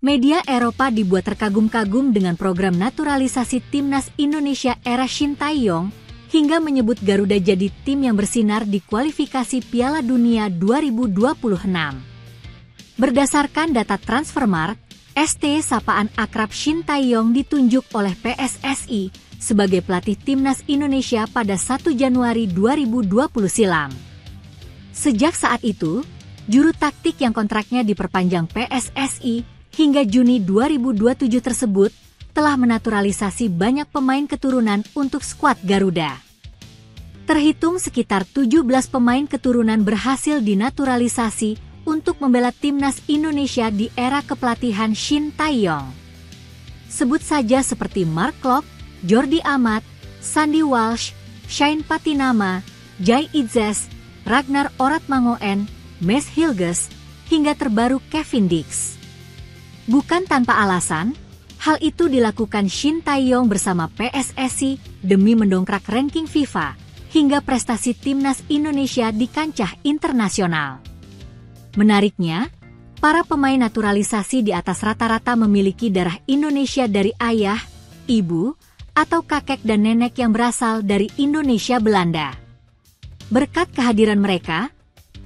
Media Eropa dibuat terkagum-kagum dengan program naturalisasi timnas Indonesia era Shin Tae-yong, hingga menyebut Garuda jadi tim yang bersinar di kualifikasi Piala Dunia 2026. Berdasarkan data Transfermarkt, ST sapaan akrab Shin Tae-yong ditunjuk oleh PSSI sebagai pelatih timnas Indonesia pada 1 Januari 2020 silam. Sejak saat itu, juru taktik yang kontraknya diperpanjang PSSI hingga Juni 2027 tersebut telah menaturalisasi banyak pemain keturunan untuk skuad Garuda. Terhitung sekitar 17 pemain keturunan berhasil dinaturalisasi untuk membela timnas Indonesia di era kepelatihan Shin Tae-yong. Sebut saja seperti Mark Klok, Jordi Amat, Sandy Walsh, Shane Patinama, Jai Itzes, Ragnar Oratmangoen, Mes Hilges, hingga terbaru Kevin Dix. Bukan tanpa alasan, hal itu dilakukan Shin Tae-yong bersama PSSI demi mendongkrak ranking FIFA hingga prestasi timnas Indonesia di kancah internasional. Menariknya, para pemain naturalisasi di atas rata-rata memiliki darah Indonesia dari ayah, ibu, atau kakek dan nenek yang berasal dari Indonesia Belanda. Berkat kehadiran mereka,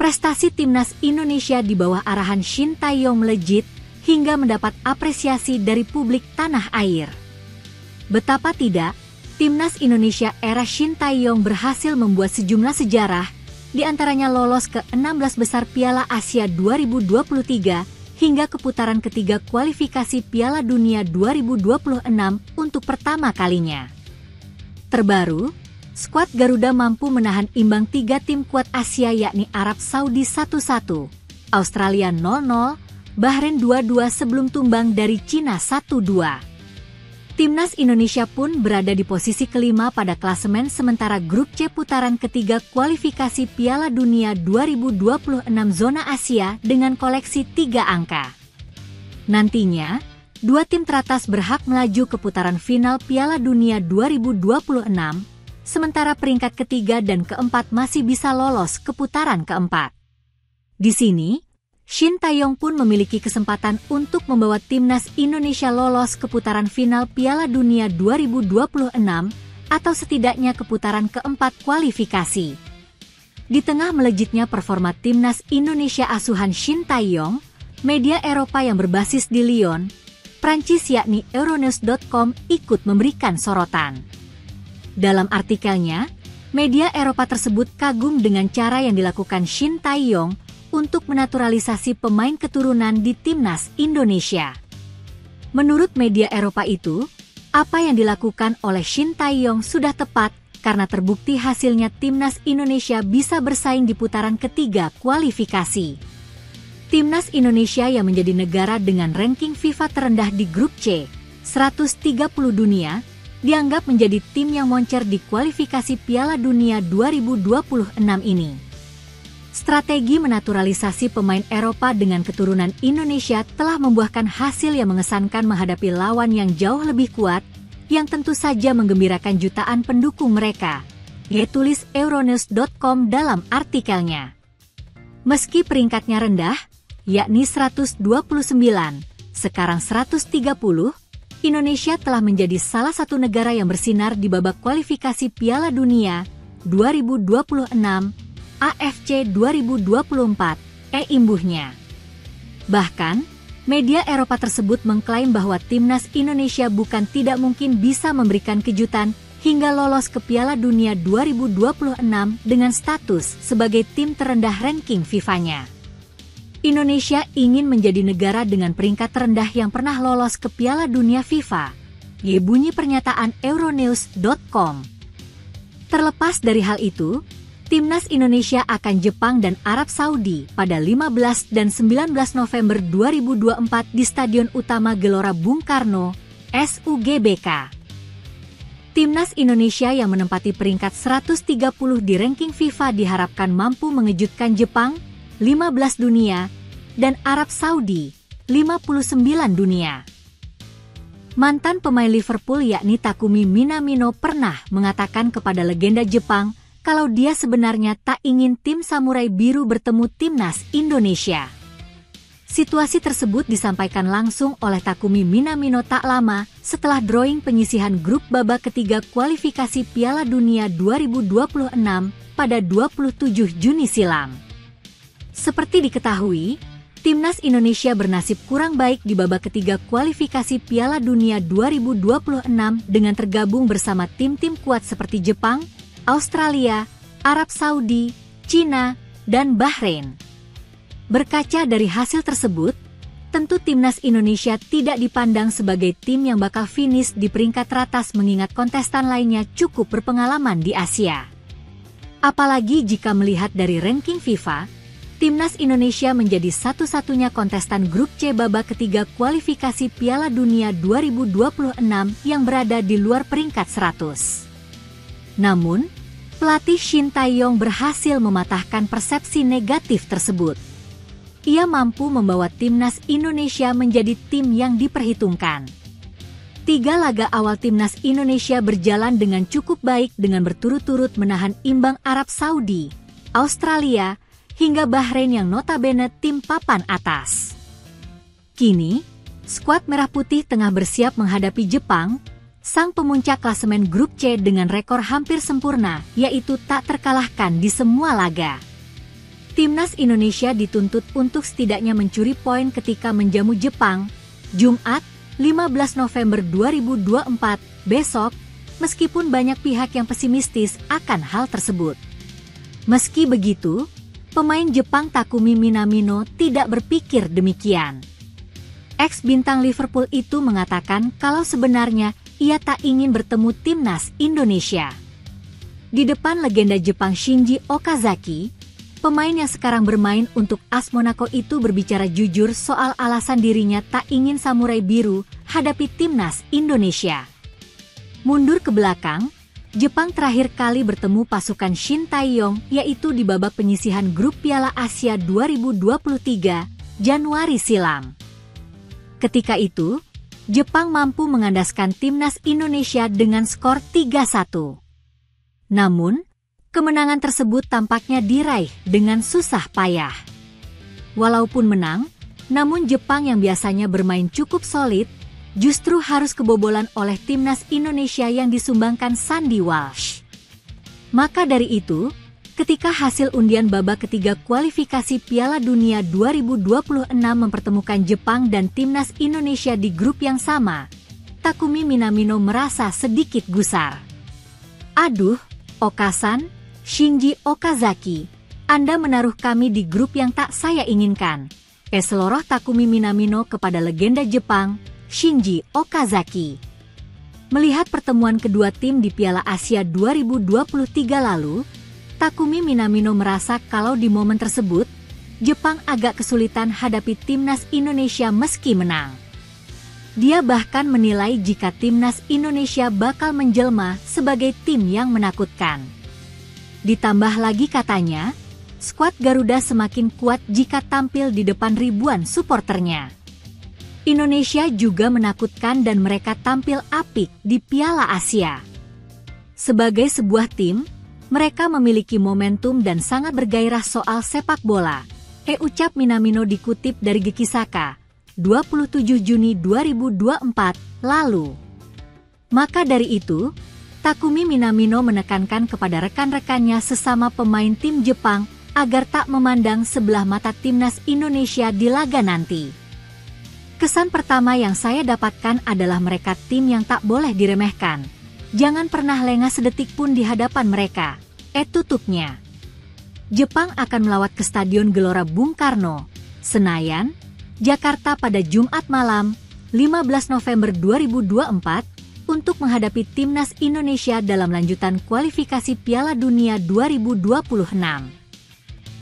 prestasi timnas Indonesia di bawah arahan Shin Tae-yong melejit hingga mendapat apresiasi dari publik tanah air. Betapa tidak, timnas Indonesia era Shin Tae-yong berhasil membuat sejumlah sejarah, di antaranya lolos ke 16 besar Piala Asia 2023 hingga ke putaran ketiga kualifikasi Piala Dunia 2026 untuk pertama kalinya. Terbaru, skuad Garuda mampu menahan imbang 3 tim kuat Asia yakni Arab Saudi 1-1, Australia 0-0, Bahrain 2-2 sebelum tumbang dari Cina 1-2. Timnas Indonesia pun berada di posisi kelima pada klasemen sementara grup C putaran ketiga kualifikasi Piala Dunia 2026 zona Asia dengan koleksi 3 angka. Nantinya, 2 tim teratas berhak melaju ke putaran final Piala Dunia 2026, sementara peringkat ketiga dan keempat masih bisa lolos ke putaran keempat. Di sini, Shin Tae-yong pun memiliki kesempatan untuk membawa timnas Indonesia lolos ke putaran final Piala Dunia 2026 atau setidaknya ke putaran keempat kualifikasi. Di tengah melejitnya performa timnas Indonesia asuhan Shin Tae-yong, media Eropa yang berbasis di Lyon, Prancis yakni Euronews.com ikut memberikan sorotan. Dalam artikelnya, media Eropa tersebut kagum dengan cara yang dilakukan Shin Tae-yong untuk menaturalisasi pemain keturunan di timnas Indonesia. Menurut media Eropa itu, apa yang dilakukan oleh Shin Tae-yong sudah tepat karena terbukti hasilnya timnas Indonesia bisa bersaing di putaran ketiga kualifikasi. Timnas Indonesia yang menjadi negara dengan ranking FIFA terendah di grup C, 130 dunia, dianggap menjadi tim yang moncer di kualifikasi Piala Dunia 2026 ini. Strategi menaturalisasi pemain Eropa dengan keturunan Indonesia telah membuahkan hasil yang mengesankan menghadapi lawan yang jauh lebih kuat, yang tentu saja menggembirakan jutaan pendukung mereka, tulis Euronews.com dalam artikelnya. Meski peringkatnya rendah, yakni 129, sekarang 130, Indonesia telah menjadi salah satu negara yang bersinar di babak kualifikasi Piala Dunia 2026, AFC 2024, imbuhnya. Bahkan, media Eropa tersebut mengklaim bahwa timnas Indonesia bukan tidak mungkin bisa memberikan kejutan hingga lolos ke Piala Dunia 2026 dengan status sebagai tim terendah ranking FIFA-nya. Indonesia ingin menjadi negara dengan peringkat terendah yang pernah lolos ke Piala Dunia FIFA, bunyi pernyataan Euronews.com. Terlepas dari hal itu, timnas Indonesia akan Jepang dan Arab Saudi pada 15 dan 19 November 2024 di Stadion Utama Gelora Bung Karno, SUGBK. Timnas Indonesia yang menempati peringkat 130 di ranking FIFA diharapkan mampu mengejutkan Jepang, 15 dunia, dan Arab Saudi, 59 dunia. Mantan pemain Liverpool yakni Takumi Minamino pernah mengatakan kepada legenda Jepang kalau dia sebenarnya tak ingin tim Samurai Biru bertemu timnas Indonesia. Situasi tersebut disampaikan langsung oleh Takumi Minamino tak lama setelah drawing penyisihan grup babak ketiga kualifikasi Piala Dunia 2026 pada 27 Juni silam. Seperti diketahui, Timnas Indonesia bernasib kurang baik di babak ketiga kualifikasi Piala Dunia 2026 dengan tergabung bersama tim-tim kuat seperti Jepang, Australia, Arab Saudi, Cina, dan Bahrain. Berkaca dari hasil tersebut, tentu Timnas Indonesia tidak dipandang sebagai tim yang bakal finish di peringkat teratas mengingat kontestan lainnya cukup berpengalaman di Asia. Apalagi jika melihat dari ranking FIFA, Timnas Indonesia menjadi satu-satunya kontestan grup C babak ketiga kualifikasi Piala Dunia 2026 yang berada di luar peringkat 100. Namun, pelatih Shin Tae-yong berhasil mematahkan persepsi negatif tersebut. Ia mampu membawa Timnas Indonesia menjadi tim yang diperhitungkan. 3 laga awal Timnas Indonesia berjalan dengan cukup baik dengan berturut-turut menahan imbang Arab Saudi, Australia, hingga Bahrain yang notabene tim papan atas. Kini, skuad Merah Putih tengah bersiap menghadapi Jepang, sang pemuncak klasemen grup C dengan rekor hampir sempurna, yaitu tak terkalahkan di semua laga. Timnas Indonesia dituntut untuk setidaknya mencuri poin ketika menjamu Jepang, Jumat, 15 November 2024, besok, meskipun banyak pihak yang pesimistis akan hal tersebut. Meski begitu, pemain Jepang Takumi Minamino tidak berpikir demikian. Ex-bintang Liverpool itu mengatakan kalau sebenarnya ia tak ingin bertemu Timnas Indonesia. Di depan legenda Jepang Shinji Okazaki, pemain yang sekarang bermain untuk AS Monaco itu berbicara jujur soal alasan dirinya tak ingin Samurai Biru hadapi Timnas Indonesia. Mundur ke belakang, Jepang terakhir kali bertemu pasukan Shin Tae-yong yaitu di babak penyisihan grup Piala Asia 2023, Januari silam. Ketika itu, Jepang mampu mengandaskan Timnas Indonesia dengan skor 3-1. Namun, kemenangan tersebut tampaknya diraih dengan susah payah. Walaupun menang, namun Jepang yang biasanya bermain cukup solid, justru harus kebobolan oleh Timnas Indonesia yang disumbangkan Sandy Walsh. Maka dari itu, ketika hasil undian babak ketiga kualifikasi Piala Dunia 2026 mempertemukan Jepang dan Timnas Indonesia di grup yang sama, Takumi Minamino merasa sedikit gusar. Aduh, Okasan, Shinji Okazaki, Anda menaruh kami di grup yang tak saya inginkan. Seloroh Takumi Minamino kepada legenda Jepang, Shinji Okazaki. Melihat pertemuan kedua tim di Piala Asia 2023 lalu, Takumi Minamino merasa kalau di momen tersebut, Jepang agak kesulitan hadapi Timnas Indonesia meski menang. Dia bahkan menilai jika Timnas Indonesia bakal menjelma sebagai tim yang menakutkan. Ditambah lagi katanya, skuad Garuda semakin kuat jika tampil di depan ribuan suporternya. Indonesia juga menakutkan dan mereka tampil apik di Piala Asia. Sebagai sebuah tim, mereka memiliki momentum dan sangat bergairah soal sepak bola. Ucap Minamino dikutip dari Gekisaka, 27 Juni 2024 lalu. Maka dari itu, Takumi Minamino menekankan kepada rekan-rekannya sesama pemain tim Jepang agar tak memandang sebelah mata Timnas Indonesia di laga nanti. Kesan pertama yang saya dapatkan adalah mereka tim yang tak boleh diremehkan. Jangan pernah lengah sedetik pun di hadapan mereka. Tutupnya. Jepang akan melawat ke Stadion Gelora Bung Karno, Senayan, Jakarta pada Jumat malam, 15 November 2024, untuk menghadapi Timnas Indonesia dalam lanjutan kualifikasi Piala Dunia 2026.